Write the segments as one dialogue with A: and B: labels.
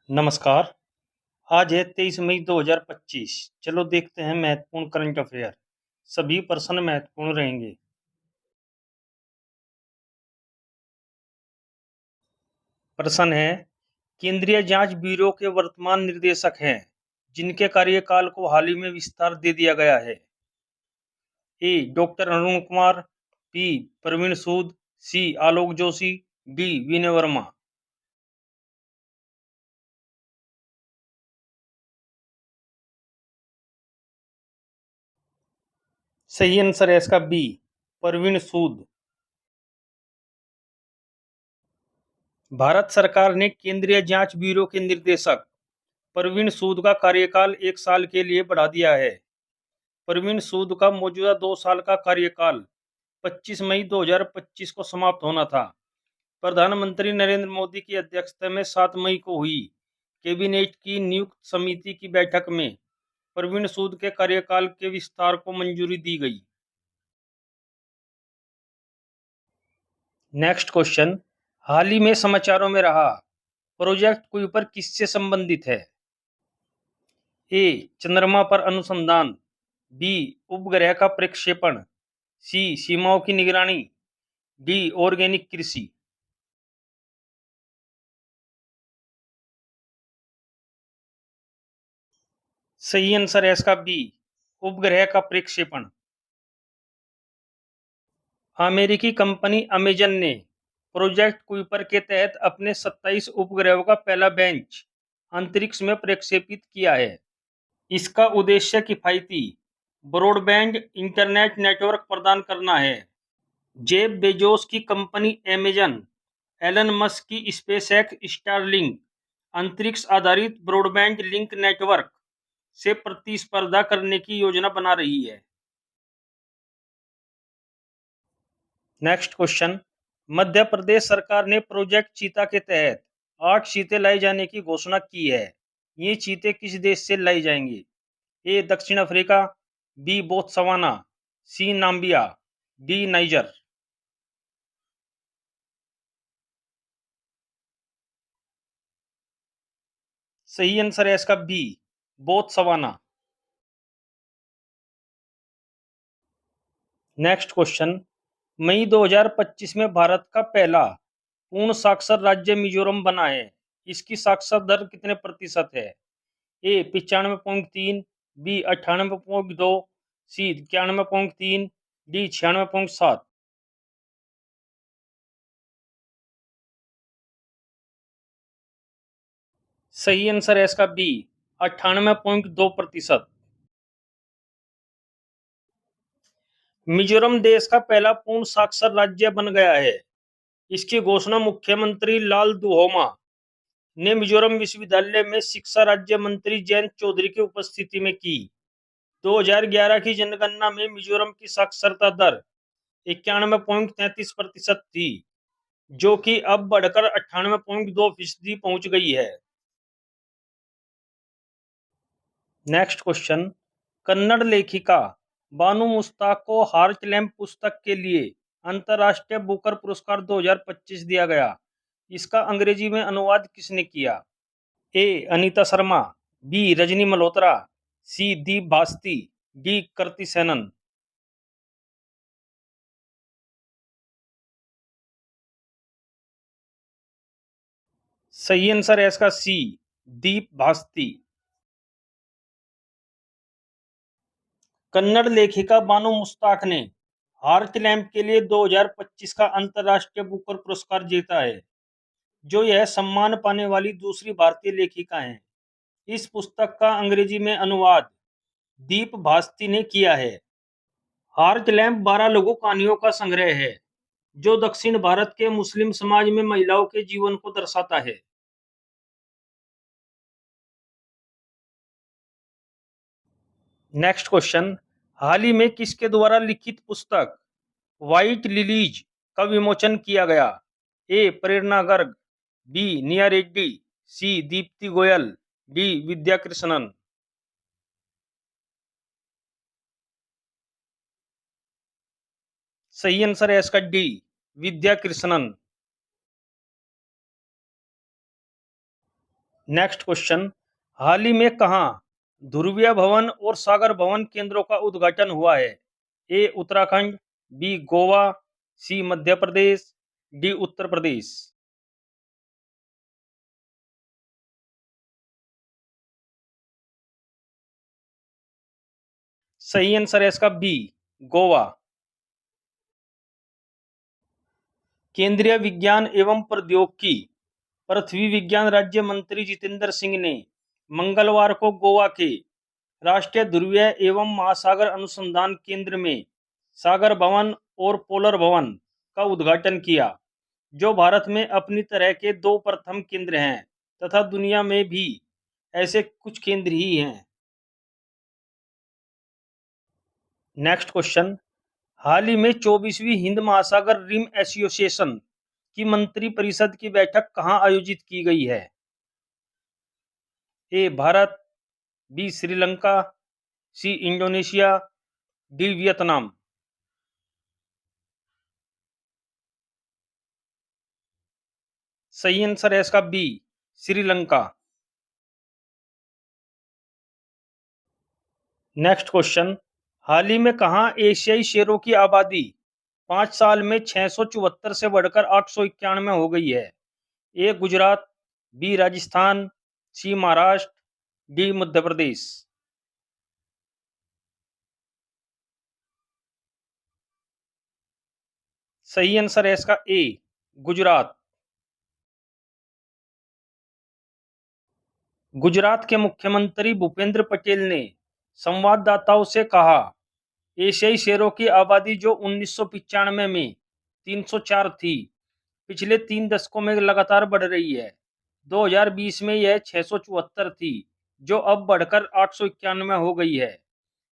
A: नमस्कार। आज है 23 मई 2025। चलो देखते हैं महत्वपूर्ण करंट अफेयर। सभी प्रश्न महत्वपूर्ण रहेंगे। प्रश्न है, केंद्रीय जांच ब्यूरो के वर्तमान निर्देशक हैं जिनके कार्यकाल को हाल ही में विस्तार दे दिया गया है। ए डॉक्टर अरुण कुमार, बी प्रवीण सूद, सी आलोक जोशी, डी विनय वर्मा। सही आंसर है इसका बी प्रवीण सूद। भारत सरकार ने केंद्रीय जांच ब्यूरो के निर्देशक प्रवीण सूद का कार्यकाल 1 साल के लिए बढ़ा दिया है। प्रवीण सूद का मौजूदा 2 साल का कार्यकाल 25 मई 2025 को समाप्त होना था। प्रधानमंत्री नरेंद्र मोदी की अध्यक्षता में 7 मई को हुई कैबिनेट की नियुक्त समिति की बैठक में प्रवीण सूद के कार्यकाल के विस्तार को मंजूरी दी गई। नेक्स्ट क्वेश्चन, हाल ही में समाचारों में रहा प्रोजेक्ट कुइपर किससे संबंधित है? ए चंद्रमा पर अनुसंधान, बी उपग्रह का प्रक्षेपण, सी सीमाओं की निगरानी, डी ऑर्गेनिक कृषि। सही आंसर है इसका बी उपग्रह का प्रक्षेपण। अमेरिकी कंपनी अमेजन ने प्रोजेक्ट कुइपर के तहत अपने 27 उपग्रहों का पहला बेंच अंतरिक्ष में प्रक्षेपित किया है। इसका उद्देश्य किफायती ब्रॉडबैंड इंटरनेट नेटवर्क प्रदान करना है। जेफ बेजोस की कंपनी अमेजन, एलन मस्क की स्पेसएक्स स्टारलिंक अंतरिक्ष आधारित ब्रॉडबैंड लिंक नेटवर्क से प्रतिस्पर्धा करने की योजना बना रही है। नेक्स्ट क्वेश्चन, मध्य प्रदेश सरकार ने प्रोजेक्ट चीता के तहत 8 चीते लाए जाने की घोषणा की है। ये चीते किस देश से लाई जाएंगे? ए दक्षिण अफ्रीका, बी बोत्सवाना, सी नाम्बिया, डी नाइजर। सही आंसर है इसका बी बोत्सवाना। नेक्स्ट क्वेश्चन, मई 2025 में भारत का पहला पूर्ण साक्षर राज्य मिजोरम बना है। इसकी साक्षर दर कितने प्रतिशत है? ए 95.3, बी 98.2, सी 91.3, डी 96.7। सही आंसर है इसका बी 98.2%। मिजोरम देश का पहला पूर्ण साक्षर राज्य बन गया है। इसकी घोषणा मुख्यमंत्री लाल दुहोमा ने मिजोरम विश्वविद्यालय में शिक्षा राज्य मंत्री जयंत चौधरी की उपस्थिति में की। 2011 की जनगणना में मिजोरम की साक्षरता दर 91.33% थी, जो कि अब बढ़कर 98.2% पहुंच गई है। नेक्स्ट क्वेश्चन, कन्नड़ लेखिका बानू मुश्ताक को हार्ट लैम्प पुस्तक के लिए अंतर्राष्ट्रीय बुकर पुरस्कार 2025 दिया गया। इसका अंग्रेजी में अनुवाद किसने किया? ए अनीता शर्मा, बी रजनी मल्होत्रा, सी दीप भास्ती, डी कृति सेनन। सही आंसर है इसका सी दीप भास्ती। कन्नड़ लेखिका बानू मुश्ताक ने हार्ट लैम्प के लिए 2025 का अंतर्राष्ट्रीय बुकर पुरस्कार जीता है, जो यह सम्मान पाने वाली दूसरी भारतीय लेखिका हैं। इस पुस्तक का अंग्रेजी में अनुवाद दीप भास्ती ने किया है। हार्ट लैम्प 12 लघु कहानियों का संग्रह है, जो दक्षिण भारत के मुस्लिम समाज में महिलाओं के जीवन को दर्शाता है। नेक्स्ट क्वेश्चन, हाल ही में किसके द्वारा लिखित पुस्तक व्हाइट लिलीज का विमोचन किया गया? ए प्रेरणा गर्ग, बी निया रेड्डी, सी दीप्ति गोयल, डी विद्या कृष्णन। सही आंसर है इसका डी विद्या कृष्णन। नेक्स्ट क्वेश्चन, हाल ही में कहाँ ध्रुवीय भवन और सागर भवन केंद्रों का उद्घाटन हुआ है? ए उत्तराखंड, बी गोवा, सी मध्य प्रदेश, डी उत्तर प्रदेश। सही आंसर है इसका बी, गोवा। केंद्रीय विज्ञान एवं प्रौद्योगिकी पृथ्वी विज्ञान राज्य मंत्री जितेंद्र सिंह ने मंगलवार को गोवा के राष्ट्रीय ध्रुवीय एवं महासागर अनुसंधान केंद्र में सागर भवन और पोलर भवन का उद्घाटन किया, जो भारत में अपनी तरह के दो प्रथम केंद्र हैं तथा दुनिया में भी ऐसे कुछ केंद्र ही हैं। नेक्स्ट क्वेश्चन, हाल ही में 24वीं हिंद महासागर रिम एसोसिएशन की मंत्री परिषद की बैठक कहां आयोजित की गई है? A Bharat, B Sri Lanka, C Indonesia, D Vietnam. सही आंसर है इसका बी, श्रीलंका। नेक्स्ट क्वेश्चन, हाल ही में कहां एशियाई शेरों की आबादी 5 साल में 674 से बढ़कर 891 हो गई है? ए गुजरात, बी राजस्थान, सी महाराष्ट्र, डी मध्य प्रदेश। सही आंसर है इसका ए, गुजरात। गुजरात के मुख्यमंत्री भूपेंद्र पटेल ने संवाददाताओं से कहा, एशियाई शेरों की आबादी जो 1995 में 304 थी, पिछले 3 दशकों में लगातार बढ़ रही है। 2020 में यह 674 थी, जो अब बढ़कर 891 हो गई है।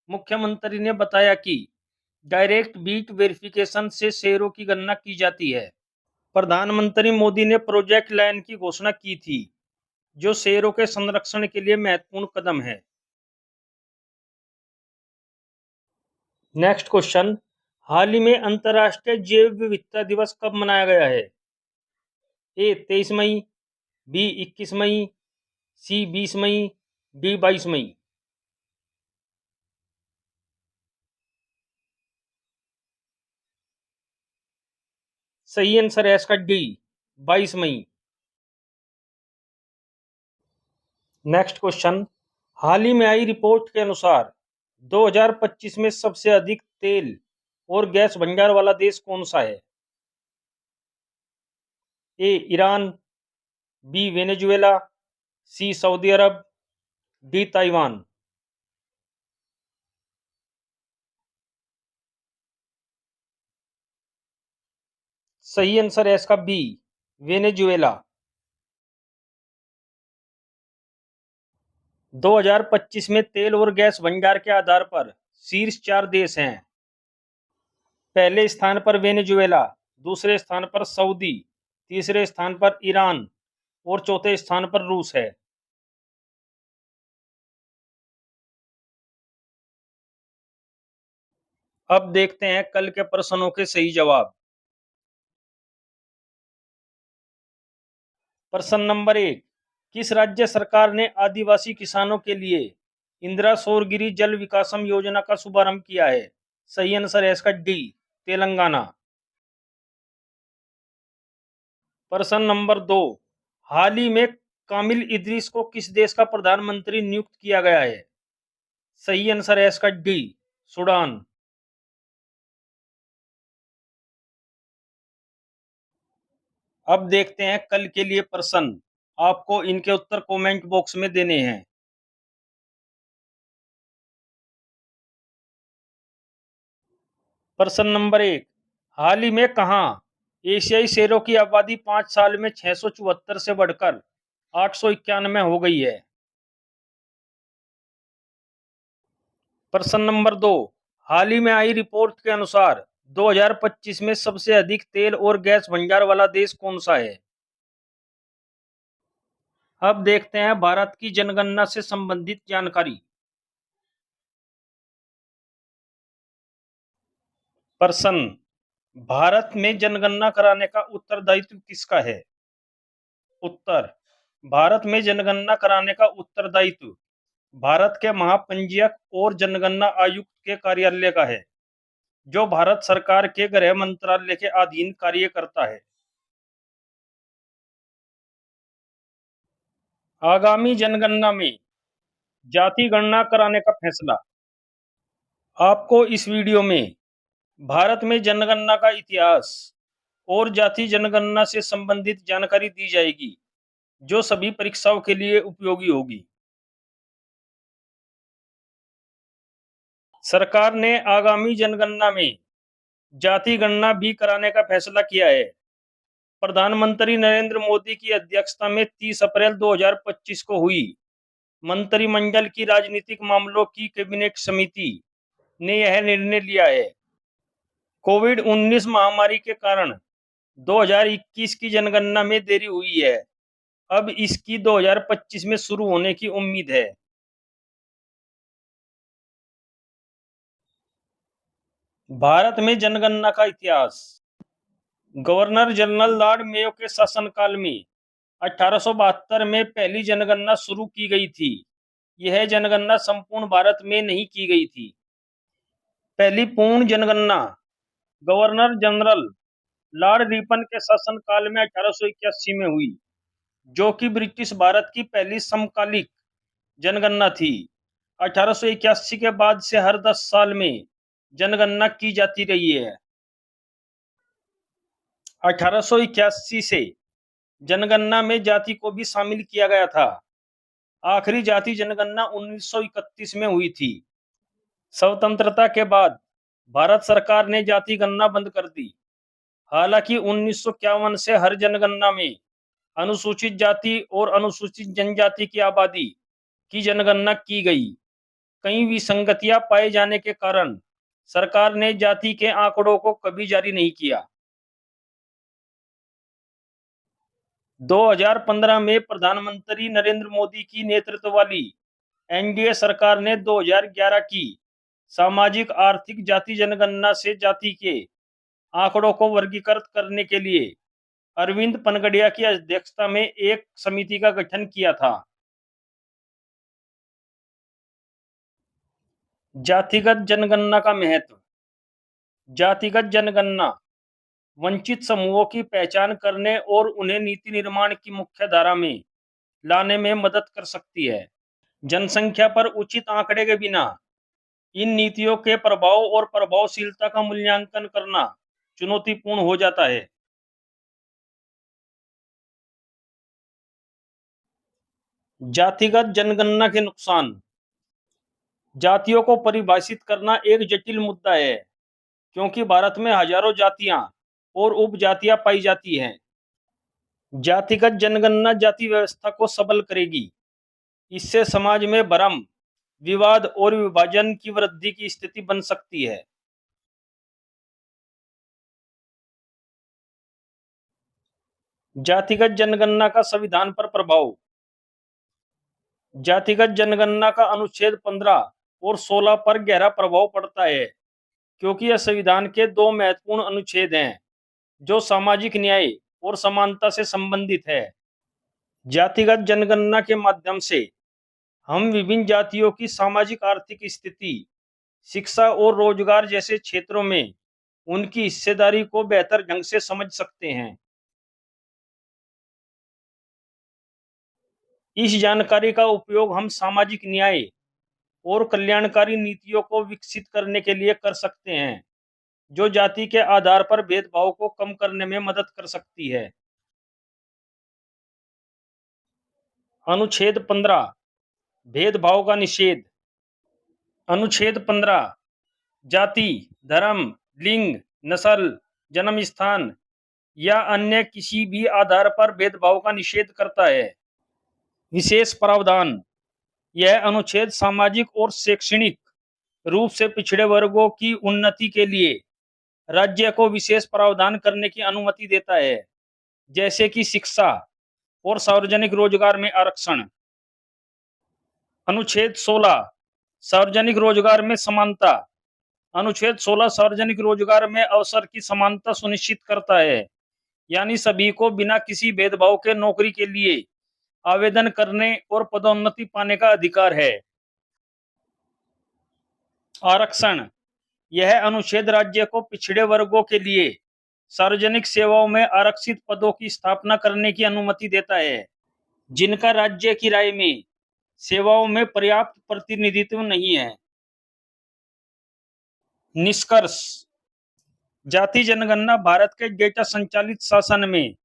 A: मुख्यमंत्री ने बताया कि डायरेक्ट बीट वेरिफिकेशन से शेरों की गणना की जाती है। प्रधानमंत्री मोदी ने प्रोजेक्ट लायन की घोषणा की थी, जो शेरों के संरक्षण के लिए महत्वपूर्ण कदम है। नेक्स्ट क्वेश्चन, हाल ही में अंतर्राष्ट्रीय जैव विविधता दिवस कब मनाया गया है? ए 23 मई, बी 21 मई, सी 20 मई, डी 22 मई। सही आंसर है इसका डी, 22 मई। नेक्स्ट क्वेश्चन, हाल ही में आई रिपोर्ट के अनुसार 2025 में सबसे अधिक तेल और गैस भंडार वाला देश कौन सा है? A Iran, B Venezuela, C Saudi Arabia, D Taiwan. सही आंसर है इसका बी, वेनेजुएला। 2025 में तेल और गैस भंडार के आधार पर शीर्ष 4 देश हैं। पहले स्थान पर वेनेजुएला, दूसरे स्थान पर सऊदी, तीसरे स्थान पर ईरान और चौथे स्थान पर रूस है। अब देखते हैं कल के प्रश्नों के सही जवाब। प्रश्न नंबर 1, किस राज्य सरकार ने आदिवासी किसानों के लिए इंदिरा सौरगिरी जल विकासम योजना का शुभारंभ किया है? सही आंसर है इसका डी, तेलंगाना। प्रश्न नंबर 2, हाल ही में कामिल इदरीस को किस देश का प्रधानमंत्री नियुक्त किया गया है? सही आंसर है इसका डी, सूडान। अब देखते हैं कल के लिए प्रश्न, आपको इनके उत्तर कमेंट बॉक्स में देने हैं। प्रश्न नंबर 1, हाल ही में कहां एशियाई शेरों की आबादी 5 साल में 674 से बढ़कर 891 हो गई है? प्रश्न नंबर 2, हाल ही में आई रिपोर्ट के अनुसार 2025 में सबसे अधिक तेल और गैस भंडार वाला देश कौन सा है? अब देखते हैं भारत की जनगणना से संबंधित जानकारी। प्रश्न, भारत में जनगणना कराने का उत्तरदायित्व किसका है? उत्तर, भारत में जनगणना कराने का उत्तरदायित्व भारत के महापंजीयक और जनगणना आयुक्त के कार्यालय का है, जो भारत सरकार के गृह मंत्रालय के अधीन कार्य करता है। आगामी जनगणना में जाति गणना कराने का फैसला। आपको इस वीडियो में भारत में जनगणना का इतिहास और जाति जनगणना से संबंधित जानकारी दी जाएगी, जो सभी परीक्षाओं के लिए उपयोगी होगी। सरकार ने आगामी जनगणना में जाति गणना भी कराने का फैसला किया है। प्रधानमंत्री नरेंद्र मोदी की अध्यक्षता में 30 अप्रैल 2025 को हुई मंत्रिमंडल की राजनीतिक मामलों की कैबिनेट समिति ने यह निर्णय लिया है। कोविड-19 महामारी के कारण 2021 की जनगणना में देरी हुई है। अब इसकी 2025 में शुरू होने की उम्मीद है। भारत में जनगणना का इतिहास। गवर्नर जनरल लॉर्ड मेयो के शासनकाल में 1872 में पहली जनगणना शुरू की गई थी। यह जनगणना संपूर्ण भारत में नहीं की गई थी। पहली पूर्ण जनगणना गवर्नर जनरल लॉर्ड रिपन के शासनकाल में 1881 में हुई, जो कि ब्रिटिश भारत की पहली समकालिक जनगणना थी। 1881 के बाद से हर 10 साल में जनगणना की जाती रही है। 1881 से जनगणना में जाति को भी शामिल किया गया था। आखिरी जाति जनगणना 1931 में हुई थी। स्वतंत्रता के बाद भारत सरकार ने जाति गणना बंद कर दी। हालांकि 1951 से हर जनगणना में अनुसूचित जाति और अनुसूचित जनजाति की आबादी की जनगणना की गई। कई विसंगतियां पाए जाने के कारण सरकार ने जाति के आंकड़ों को कभी जारी नहीं किया। 2015 में प्रधानमंत्री नरेंद्र मोदी की नेतृत्व वाली एनडीए सरकार ने 2011 की सामाजिक आर्थिक जाति जनगणना से जाति के आंकड़ों को वर्गीकृत करने के लिए अरविंद पनगड़िया की अध्यक्षता में एक समिति का गठन किया था। जातिगत जनगणना का महत्व। जातिगत जनगणना वंचित समूहों की पहचान करने और उन्हें नीति निर्माण की मुख्य धारा में लाने में मदद कर सकती है। जनसंख्या पर उचित आंकड़े के बिना इन नीतियों के प्रभाव और प्रभावशीलता का मूल्यांकन करना चुनौतीपूर्ण हो जाता है। जातिगत जनगणना के नुकसान। जातियों को परिभाषित करना एक जटिल मुद्दा है, क्योंकि भारत में हजारों जातियां और उपजातियां पाई जाती हैं। जातिगत जनगणना जाति व्यवस्था को सबल करेगी। इससे समाज में भ्रम, विवाद और विभाजन की वृद्धि की स्थिति बन सकती है। जातिगत जनगणना का संविधान पर प्रभाव। जातिगत जनगणना का अनुच्छेद 15 और 16 पर गहरा प्रभाव पड़ता है, क्योंकि यह संविधान के दो महत्वपूर्ण अनुच्छेद हैं, जो सामाजिक न्याय और समानता से संबंधित है। जातिगत जनगणना के माध्यम से हम विभिन्न जातियों की सामाजिक आर्थिक स्थिति, शिक्षा और रोजगार जैसे क्षेत्रों में उनकी हिस्सेदारी को बेहतर ढंग से समझ सकते हैं। इस जानकारी का उपयोग हम सामाजिक न्याय और कल्याणकारी नीतियों को विकसित करने के लिए कर सकते हैं, जो जाति के आधार पर भेदभाव को कम करने में मदद कर सकती है। अनुच्छेद 15 भेदभाव का निषेध। अनुच्छेद 15 जाति, धर्म, लिंग, नस्ल, जन्म स्थान या अन्य किसी भी आधार पर भेदभाव का निषेध करता है। विशेष प्रावधान। यह अनुच्छेद सामाजिक और शैक्षणिक रूप से पिछड़े वर्गों की उन्नति के लिए राज्य को विशेष प्रावधान करने की अनुमति देता है, जैसे कि शिक्षा और सार्वजनिक रोजगार में आरक्षण। अनुच्छेद 16 सार्वजनिक रोजगार में समानता। अनुच्छेद 16 सार्वजनिक रोजगार में अवसर की समानता सुनिश्चित करता है, यानी सभी को बिना किसी भेदभाव के नौकरी के लिए आवेदन करने और पदोन्नति पाने का अधिकार है। आरक्षण, यह अनुच्छेद राज्य को पिछड़े वर्गों के लिए सार्वजनिक सेवाओं में आरक्षित पदों की स्थापना करने की अनुमति देता है, जिनका राज्य की राय में सेवाओं में पर्याप्त प्रतिनिधित्व नहीं है। निष्कर्ष, जाति जनगणना भारत के डेटा संचालित शासन में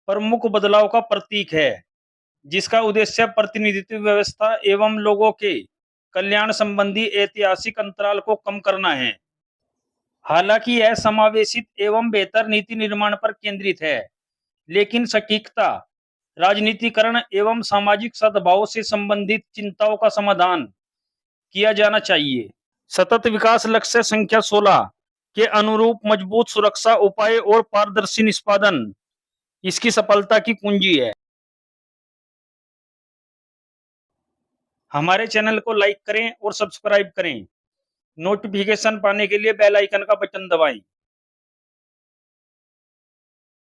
A: प्रमुख बदलाव का प्रतीक है, जिसका उद्देश्य प्रतिनिधित्व व्यवस्था एवं लोगों के कल्याण संबंधी ऐतिहासिक अंतराल को कम करना है। हालांकि यह समावेशित एवं बेहतर नीति निर्माण पर केंद्रित है, लेकिन सटीकता, राजनीतिकरण एवं सामाजिक सद्भाव से संबंधित चिंताओं का समाधान किया जाना चाहिए। सतत विकास लक्ष्य संख्या 16 के अनुरूप मजबूत सुरक्षा उपाय और पारदर्शी निष्पादन इसकी सफलता की कुंजी है। हमारे चैनल को लाइक करें और सब्सक्राइब करें। नोटिफिकेशन पाने के लिए बेल आइकन का बटन दबाएं।